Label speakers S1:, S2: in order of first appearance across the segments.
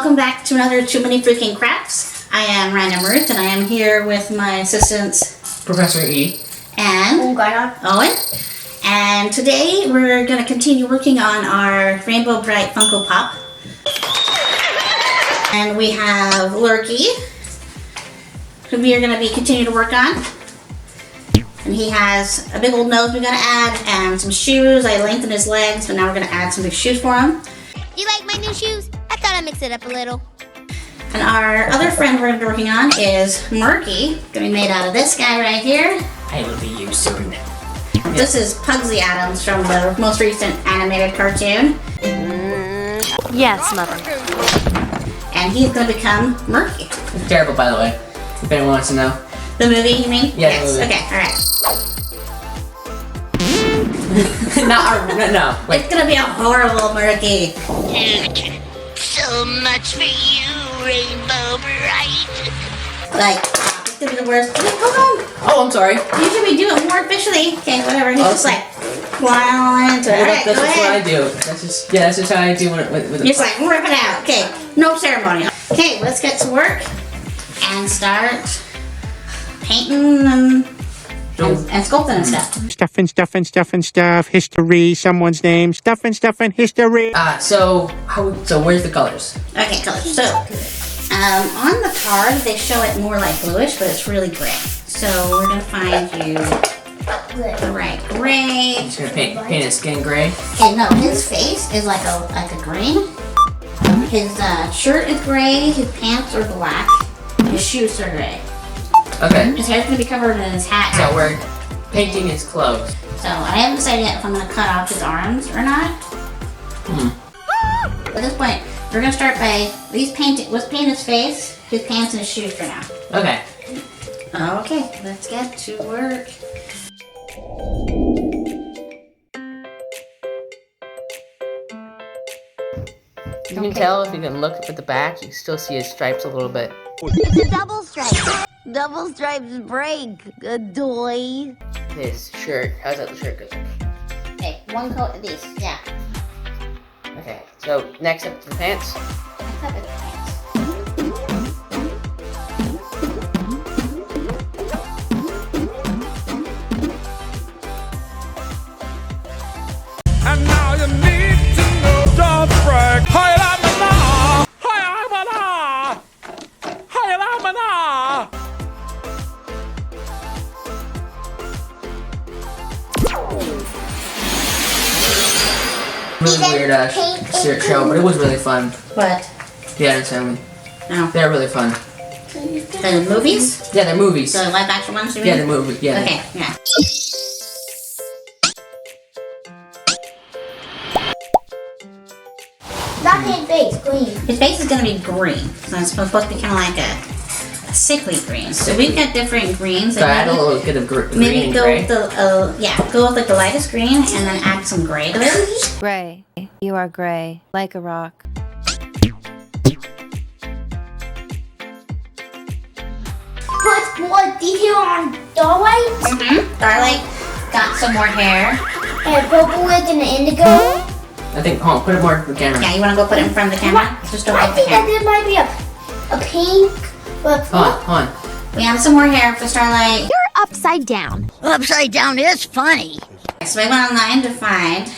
S1: welcome back to another Too Many Freaking Crafts. I am Random Ruth, and I am here with my assistants,
S2: Professor E
S1: and Owen. And today we're going to continue working on our Rainbow Brite Funko Pop. And we have Lurky, who we are going to be continuing to work on. And he has a big old nose we got to add, and some shoes. I lengthened his legs, but now we're going to add some big shoes for him.
S3: You like my new shoes? I thought I'd mix it up a little.
S1: And our other friend we're going to be working on is Murky. Going to be made out of this guy right here.
S2: I will be you soon.
S1: This is Pugsy Adams from the most recent animated cartoon.
S3: Yes, Mother.
S1: And he's going to become Murky.
S2: It's terrible, by the way, if anyone wants to know.
S1: The movie, you mean?
S2: Yeah,
S1: yes.
S2: the movie.
S1: Okay, alright.
S2: No.
S1: It's going to be a horrible Murky.
S3: So much for you, Rainbow Brite.
S1: Like, it's going to be the worst. Wait, hold on.
S2: Oh, I'm sorry.
S1: Usually we do it more officially. Okay, whatever. He's just like, wow, into it. Alright,
S2: That's
S1: go
S2: just
S1: ahead.
S2: what I do. That's just how I do with
S1: Just like, rip it out. Okay, no ceremony. Okay, let's get to work and start painting and sculpting and stuff.
S4: Stuff. History, someone's name. Stuff and history.
S2: So where's the colors?
S1: Okay, colors. So, on the card, they show it more like bluish, but it's really gray. So, we're going to find you the right gray.
S2: I'm just gonna paint his skin gray.
S1: Okay, no, his face is like a green. His shirt is gray, his pants are black, his shoes are gray.
S2: Okay.
S1: His hair's going to be covered in his hat.
S2: So we're painting his clothes.
S1: So, I haven't decided yet if I'm going to cut off his arms or not. At this point, we're going to start by let's paint his face, his pants, and his shoes for now.
S2: Okay.
S1: Okay, let's get to work.
S2: You can tell if you can look up at the back, you can still see his stripes a little bit.
S3: It's a double stripe. Double stripes break, doy.
S2: His shirt, how's that the shirt go?
S1: Okay, one coat of these, yeah.
S2: Okay, so next up the pants.
S1: Except his pants.
S4: And now you need to know. Don't brag.
S2: Really weird show, but it was really fun.
S1: What?
S2: The Addams Family.
S1: No.
S2: They're really fun.
S1: The movies?
S2: Yeah, they're movies.
S1: The live action ones, you mean?
S2: Yeah, the movie. Yeah.
S1: Okay, yeah.
S3: Not his face, green.
S1: His face is going to be green. So it's supposed to be kind of like a sickly green. So we've got different greens.
S2: So add a little bit of green
S1: Maybe
S2: and
S1: go
S2: gray.
S1: with go with like the lightest green and then add some gray to it.
S5: Gray. You are gray, like a rock.
S3: Put more detail on Starlight.
S1: Starlight got some more hair.
S3: And purple is an indigo.
S2: I think, hold on, put it more to the camera.
S1: Yeah, you want to go put it in front of the camera? Just don't
S3: I
S1: hit the
S3: think that
S1: camera.
S3: there might be a pink. But
S2: Hold on.
S1: We have some more hair for Starlight.
S3: you're upside down. Upside down is funny.
S1: So I went online to find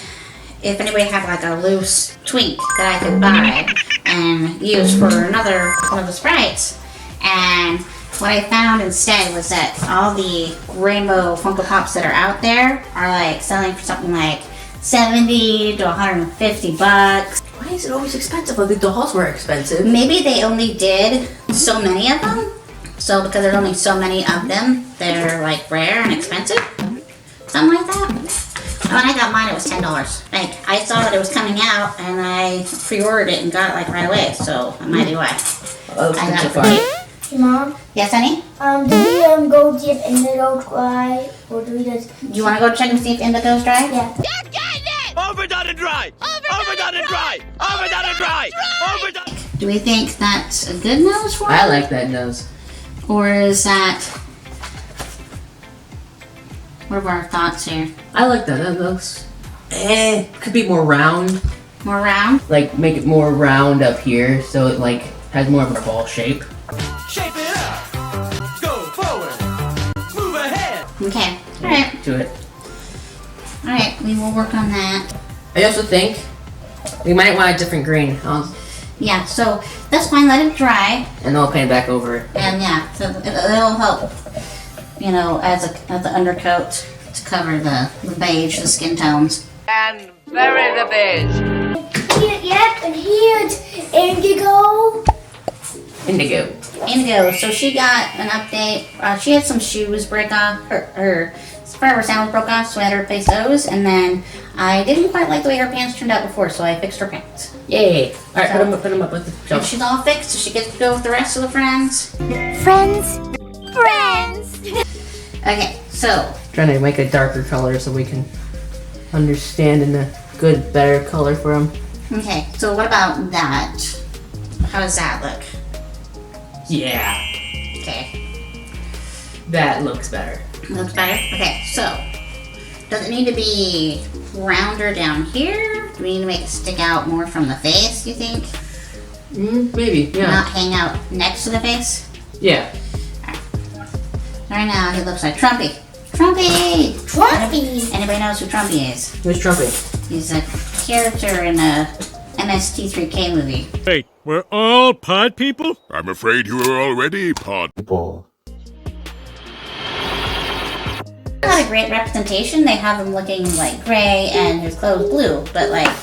S1: if anybody had like a loose twink that I could buy and use for another one of the sprites. And what I found instead was that all the rainbow Funko Pops that are out there are like selling for something like $70 to $150.
S2: Why is it always expensive? Like the dolls were expensive.
S1: Maybe they only did so many of them. So because there's only so many of them, they're like rare and expensive. Something like that. When I got mine, it was $10. Like, I saw that it was coming out, and I pre-ordered it and got it like right away. So that might be why.
S2: Oh,
S1: I got
S2: so
S1: it
S2: far.
S3: Hey, Mom.
S1: Yes, honey?
S3: Do we go see if Indigo dry, or do we just?
S1: You want to go check and see if Indigo's dry?
S3: Yeah.
S4: Overdone and dry. Overdone and dry. Overdone and dry. Overdone.
S1: Do we think that's a good nose for
S2: I
S1: him?
S2: like that nose.
S1: Or is that... What are our thoughts here?
S2: I like that. That looks. Could be more round.
S1: More round?
S2: Like make it more round up here so it like has more of a ball shape.
S4: Shape it up. Go forward. Move ahead.
S1: Okay. Alright.
S2: To it.
S1: Alright, we will work on that.
S2: I also think we might want a different green.
S1: Yeah, so that's fine, let it dry.
S2: And then I'll paint it back over.
S1: And yeah, so it'll help, you know, as the undercoat to cover the beige, the skin tones.
S6: And bury the beige.
S3: Yep, and here's indigo.
S1: Indigo, so she got an update. She had some shoes break off, her forever sandals broke off, so I had her replace those. And then I didn't quite like the way her pants turned out before, so I fixed her pants.
S2: Yay! Alright, put them up with the
S1: So
S2: shelf.
S1: she's all fixed, so she gets to go with the rest of the friends.
S3: Friends. Friends.
S1: Okay, so
S2: Trying to make a darker color so we can understand in a good, better color for them.
S1: okay, so what about that? How does that look?
S2: Yeah,
S1: Okay,
S2: that looks better.
S1: looks better. Okay, so does it need to be rounder down here? Do we need to make it stick out more from the face? You think?
S2: Maybe, yeah.
S1: Not hang out next to the face.
S2: Yeah.
S1: Right now, he looks like Trumpy. Trumpy!
S3: Trumpy.
S1: Anybody knows who Trumpy is?
S2: Who's Trumpy?
S1: He's a character in a MST3K movie.
S4: Wait, we're all pod people?
S7: I'm afraid you are already pod people.
S1: Not a great representation. They have him looking like gray and his clothes blue, but like,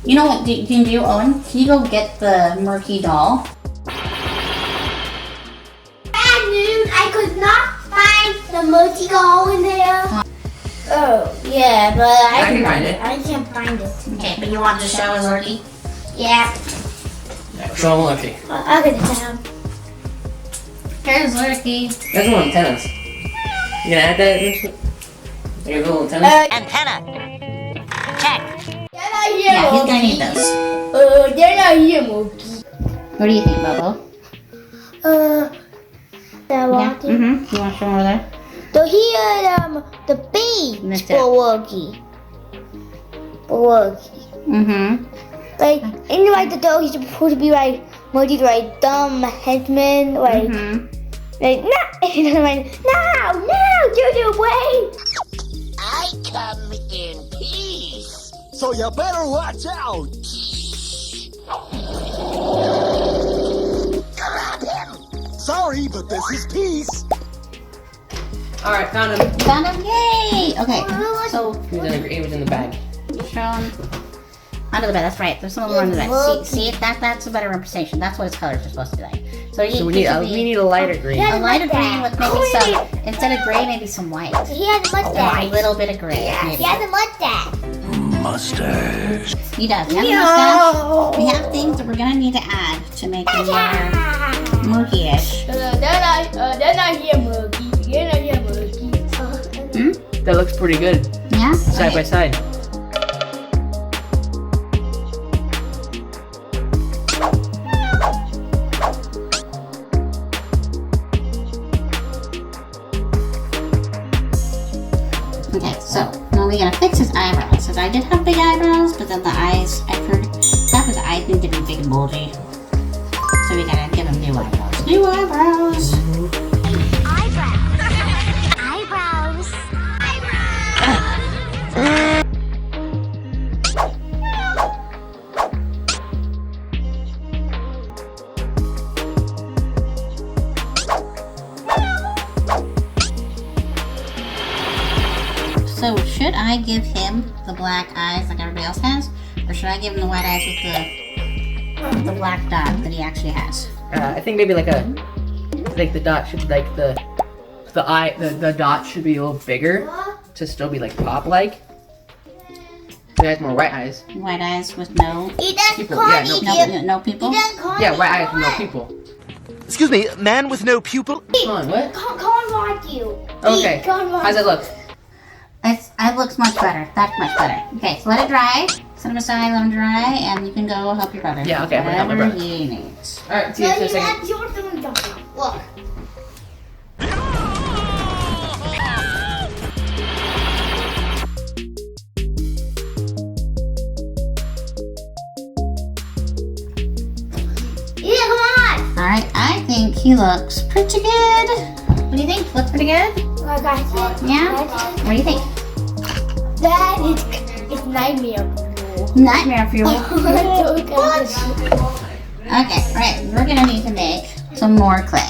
S1: you know what you can do, Owen? Can you go get the Murky doll?
S3: Bad news, I could not find the multi doll in there. Oh, yeah, but
S2: I can find it.
S3: I can't find it.
S1: Okay, but you want to show us Lurky?
S3: Yeah,
S2: Show them Lurky.
S3: I'll get it down.
S1: Here's Lurky.
S2: That's little antennas. You gonna add that? Your little antennas?
S6: Antenna. Check.
S1: Yeah, he's gonna need those.
S3: They're not here, Mookie.
S1: What do you think, Bobo?
S3: They're walking.
S1: Mm-hmm. You want to show him over there?
S3: So here, the bees
S1: Missed
S3: for
S1: it.
S3: Lurky. Lurky.
S1: Mm-hmm.
S3: Like, in like the dog, he's supposed to be like, multi like dumb henchmen, like, like, no, and I'm like, no, get away.
S6: I come in peace.
S8: So you better watch out.
S6: Grab him.
S8: Sorry, but this is peace.
S2: Alright, found him.
S1: Found him! Yay! Okay, so
S2: He was in the bag.
S1: show him under the bed. That's right. There's some more under the bed. See, that's a better representation. That's what his colors are supposed to be like. So
S2: So we need a lighter green.
S1: a lighter green with maybe some, instead of gray, maybe some white.
S3: He has a
S1: A
S3: mustache.
S1: little bit of gray, maybe.
S3: He has a mustache.
S7: Mustache.
S1: He does. He has a mustache. We have things that we're gonna need to add to make him more murky-ish.
S3: They're not here, Mookie. They're not here, Mookie.
S2: That looks pretty good.
S1: Yeah?
S2: Side by side.
S1: Okay, so now we're gonna fix his eyebrows. Because I did have big eyebrows, but then the eyes, I've heard that the eyes need to be big and bulgy. So we gotta give him new eyebrows. New eyebrows!
S3: Eyebrows.
S1: So should I give him the black eyes like everybody else has? Or should I give him the white eyes with the black dot that he actually has?
S2: I think maybe like the dot should be like the dot should be a little bigger to still be like pop-like. So he has more white eyes.
S1: White eyes with no
S3: He doesn't
S2: People,
S3: call
S2: yeah,
S3: me
S2: no
S3: Jim.
S1: no people?
S3: He doesn't call
S2: Yeah,
S3: me
S2: white eyes with no
S3: what?
S2: people.
S8: Excuse me, man with no pupil?
S2: Come on, what?
S3: Can't like you.
S2: Okay.
S3: Can't like
S2: How's it look?
S1: It looks much better. That's much better. Okay, so let it dry. Set them aside, let them dry, and you can go help your brother.
S2: Yeah, okay, I'm gonna help my
S1: Whatever
S2: brother.
S1: he needs.
S2: Alright, see you in a second.
S3: That's your thing, John. Look.
S1: Alright, I think he looks pretty good. What do you think? Looks pretty good?
S3: I got it.
S1: Yeah? What do you think?
S3: That is it's nightmare.
S1: Nightmare fuel.
S3: What?
S1: Okay, right. We're gonna need to make some more clay.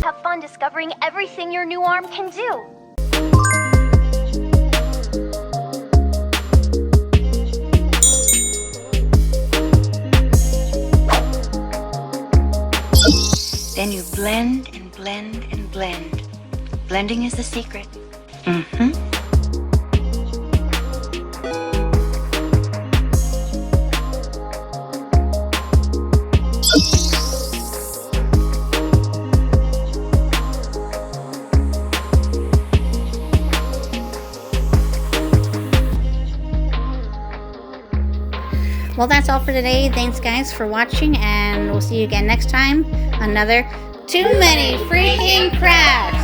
S9: Have fun discovering everything your new arm can do.
S10: Then you blend and blend and blend. Blending is the secret. Mm-hmm.
S1: Well, that's all for today. Thanks, guys, for watching, and we'll see you again next time. Another Too Many Freaking Crafts.